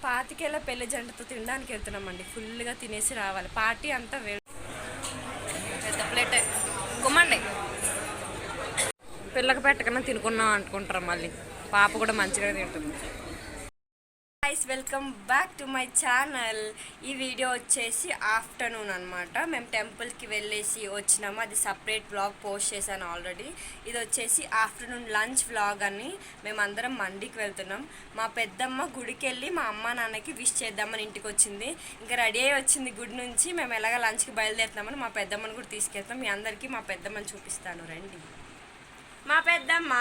పాతికేళ్ళ పెళ్లి జంటతో తినడానికి వెళ్తున్నామండి. ఫుల్గా తినేసి రావాలి. పార్టీ అంతా పెద్ద ప్లేటే కుమ్మండి. పిల్లకి పెట్టకన్నా తినుకున్నాం అనుకుంటారు. మళ్ళీ పాప కూడా మంచిగా తింటుంది. Guys, welcome back to my channel. ఈ వీడియో వచ్చేసి ఆఫ్టర్నూన్ అనమాట. మేము టెంపుల్కి వెళ్ళేసి వచ్చినాము. అది సపరేట్ వ్లాగ్ పోస్ట్ చేశాను ఆల్రెడీ. ఇది వచ్చేసి ఆఫ్టర్నూన్ లంచ్ వ్లాగ్ అని. మేమందరం మండికి వెళ్తున్నాం. మా పెద్దమ్మ గుడికి వెళ్ళి మా అమ్మ నాన్నకి విష్ చేద్దామని ఇంటికి వచ్చింది. ఇంకా రెడీ అయ్యి వచ్చింది గుడి నుంచి. మేము ఎలాగ లంచ్కి బయలుదేరుతున్నామని మా పెద్దమ్మని కూడా తీసుకెళ్తాం. మీ అందరికీ మా పెద్దమ్మని చూపిస్తాను రండి. మా పెద్దమ్మ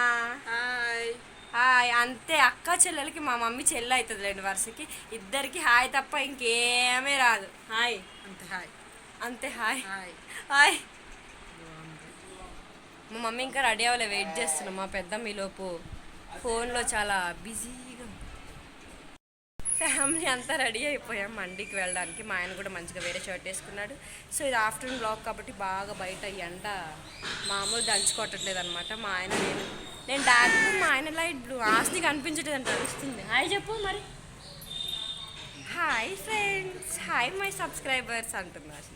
హాయ్. అంతే, అక్క చెల్లెలకి మా మమ్మీ చెల్లి అవుతుంది లేండి వరుసకి. ఇద్దరికి హాయ్ తప్ప ఇంకేమీ రాదు. హాయ్ అంతే, హాయ్ అంతే, హాయ్ హాయ్. మా మమ్మీ ఇంకా రెడీ అవ్వలే, వెయిట్ చేస్తున్నాం. మా పెద్దమ్మ ఈలోపు ఫోన్లో చాలా బిజీగా. ఫ్యామిలీ అంతా రెడీ అయిపోయాం మండికి వెళ్ళడానికి. మా ఆయన కూడా మంచిగా వేరే షర్ట్ వేసుకున్నాడు. సో ఇది ఆఫ్టర్నూన్ బ్లాక్ కాబట్టి బాగా బయట ఎండ మామూలు దంచుకోవట్లేదు అనమాట. మా ఆయన నేను డార్క్ బ్లూ, మా ఆయన లైట్ బ్లూ. ఆస్తి కనిపించట్లేదు అంటే తెలుస్తుంది. హాయ్ చెప్పు మరి. Hi friends, hi my subscribers అంటున్నారు.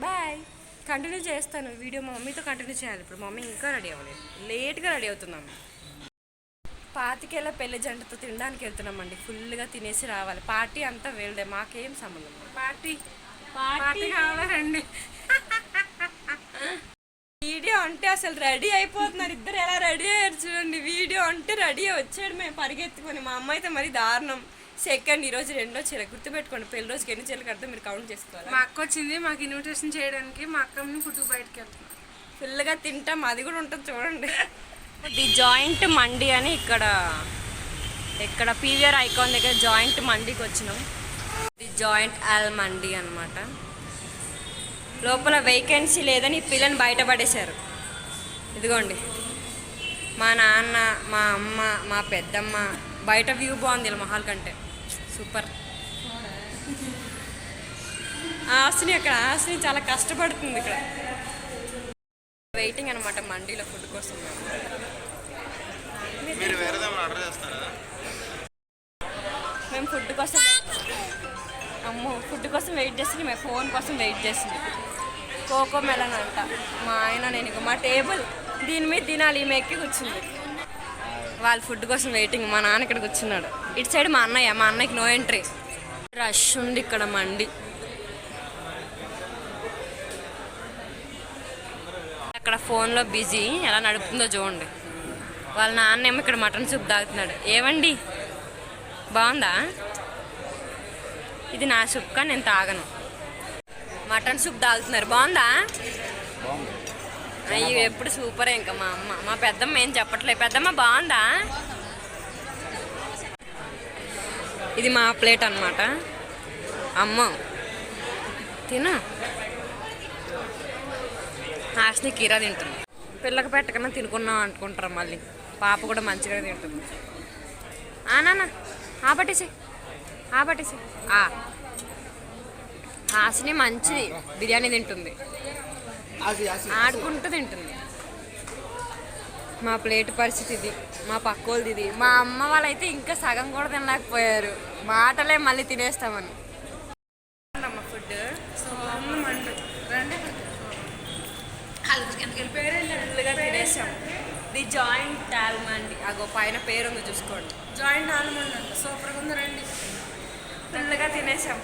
బాయ్. కంటిన్యూ చేస్తాను వీడియో. మా మమ్మీతో కంటిన్యూ చేయాలి. ఇప్పుడు మమ్మీ ఇంకా రెడీ అవ్వలేదు, లేట్గా రెడీ అవుతున్నాము. పాతికేళ్ళ పెళ్లి జంటతో తినడానికి వెళ్తున్నామండి. ఫుల్గా తినేసి రావాలి. పార్టీ అంతా వెళ్దే, మాకేం సంబంధం. పార్టీ కావాలండి. వీడియో అంటే అసలు రెడీ అయిపోతున్నారు ఇద్దరు. ఎలా రెడీ అయ్యారు చూడండి. వీడియో అంటే రెడీ వచ్చాడు మేము పరిగెత్తుకొని. మా అమ్మ అయితే మరి దారుణం. సెకండ్, ఈరోజు రెండో చీర. గుర్తుపెట్టుకోండి, పెళ్లి రోజుకి ఎన్ని చీరలు కడితే మీరు కౌంట్ చేసుకోవాలి. మా అక్క వచ్చింది మాకు ఇన్విటేషన్ చేయడానికి. మా అక్కని ఫుడ్ బయటకు వెళ్తున్నాం. ఫుల్గా తింటాం, అది కూడా ఉంటుంది చూడండి. ది జాయింట్ మండి అని ఇక్కడ పీవీఆర్ ఐకాన్ దగ్గర జాయింట్ మండికి వచ్చినాం. ది జాయింట్ ఆల్ మండి అనమాట. లోపల వేకెన్సీ లేదని పిల్లని బయటపడేశారు. ఇదిగోండి, మా నాన్న, మా అమ్మ, మా పెద్దమ్మ. బయట వ్యూ బాగుంది ఇలా మహాల్ కంటే. సూపర్. ఆస్తిని చాలా కష్టపడుతుంది ఇక్కడ. వెయిటింగ్ అనమాట మండీలో ఫుడ్ కోసం. మేము ఫుడ్ కోసం ఫుడ్ కోసం వెయిట్ చేస్తుంది. మేము ఫోన్ కోసం వెయిట్ చేస్తుంది. కోకో మెలన్ అంట. మా ఆయన నేను మా టేబుల్ దీని మీద తినాలి. ఈమె ఎక్కి కూర్చుంది. వాళ్ళ ఫుడ్ కోసం వెయిటింగ్. మా నాన్న ఇక్కడ కూర్చున్నాడు. ఇటు సైడ్ మా అన్నయ్యకి నో ఎంట్రీ. రష్ ఉంది ఇక్కడ మండి. అక్కడ ఫోన్లో బిజీ, ఎలా నడుపుతుందో చూడండి. వాళ్ళ నాన్నేమో ఇక్కడ మటన్ సూప్ తాగుతున్నాడు. ఏవండి బాగుందా? ఇది నా సూప్ కానీ నేను తాగను. మటన్ సూప్ తాగుతున్నారు. బాగుందా? అయ్యో, ఎప్పుడు సూపరే. ఇంకా మా అమ్మ, మా పెద్దమ్మ ఏం చెప్పట్లేదు. పెద్దమ్మ బాగుందా? ఇది మా ప్లేట్ అనమాట. అమ్మ తిను. హాస్ని కీరా తింటుంది. పిల్లకి పెట్టకన్నా తినుకున్నాం అనుకుంటారు. మళ్ళీ పాప కూడా మంచిగా తింటుంది. నాన్న పట్టేసి హాస్ని మంచిది బిర్యానీ తింటుంది, ఆడుకుంటూ తింటుంది. మా ప్లేట్ పరిస్థితి ఇది. మా పక్కోళ్ళది ఇది. మా అమ్మ వాళ్ళైతే ఇంకా సగం కూడా తినలేకపోయారు. మాటలే మళ్ళీ తినేస్తామని. ఫుడ్ ఫుల్గా తినేసాం. The joint ఆల్మండి. అగో పైన పేరు ఉంది చూసుకోండి. జాయింట్ ఆల్మండ్ అంట. సూపర్గా ఉంది. రండి. ఫుల్గా తినేసాం.